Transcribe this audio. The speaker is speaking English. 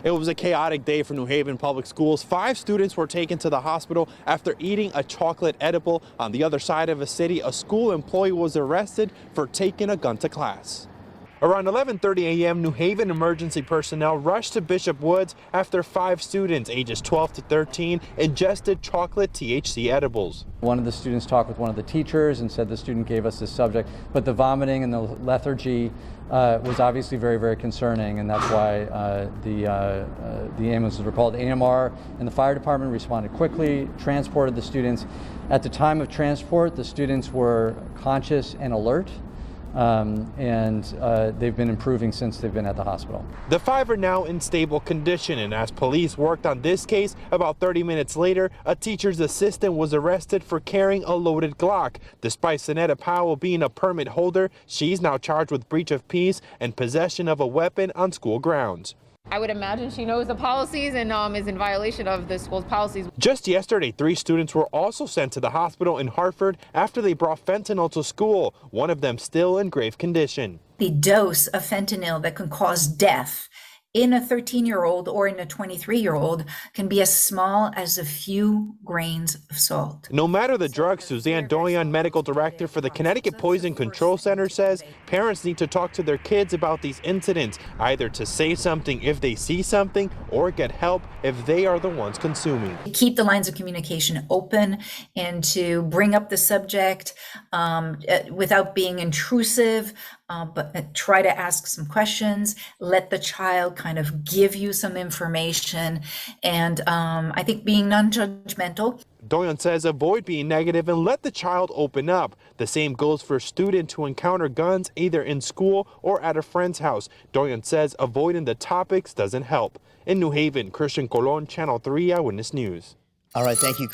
It was a chaotic day for New Haven Public Schools. 5 students were taken to the hospital after eating a chocolate edible. On the other side of the city, a school employee was arrested for taking a gun to class. Around 11:30 a.m., New Haven emergency personnel rushed to Bishop Woods after 5 students, ages 12 to 13, ingested chocolate THC edibles. One of the students talked with one of the teachers and said the student gave us this subject, but the vomiting and the lethargy was obviously very, very concerning, and that's why the ambulances were called. AMR and the fire department responded quickly, transported the students. At the time of transport, the students were conscious and alert. They've been improving since they've been at the hospital. The 5 are now in stable condition, and as police worked on this case, about 30 minutes later, a teacher's assistant was arrested for carrying a loaded Glock. Despite Sonetta Powell being a permit holder, she's now charged with breach of peace and possession of a weapon on school grounds. I would imagine she knows the policies and is in violation of the school's policies. Just yesterday, 3 students were also sent to the hospital in Hartford after they brought fentanyl to school, one of them still in grave condition. The dose of fentanyl that can cause death in a 13-year-old or in a 23-year-old can be as small as a few grains of salt. No matter the drug, Suzanne Doyon, medical director for the Connecticut Poison Control Center, says parents need to talk to their kids about these incidents, either to say something if they see something or get help if they are the ones consuming. Keep the lines of communication open and to bring up the subject without being intrusive, but try to ask some questions, let the child kind of give you some information, and I think being non-judgmental. Doyon says avoid being negative and let the child open up. The same goes for students who encounter guns either in school or at a friend's house. Doyon says avoiding the topics doesn't help. In New Haven, Christian Colon, Channel 3 Eyewitness News. All right, thank you.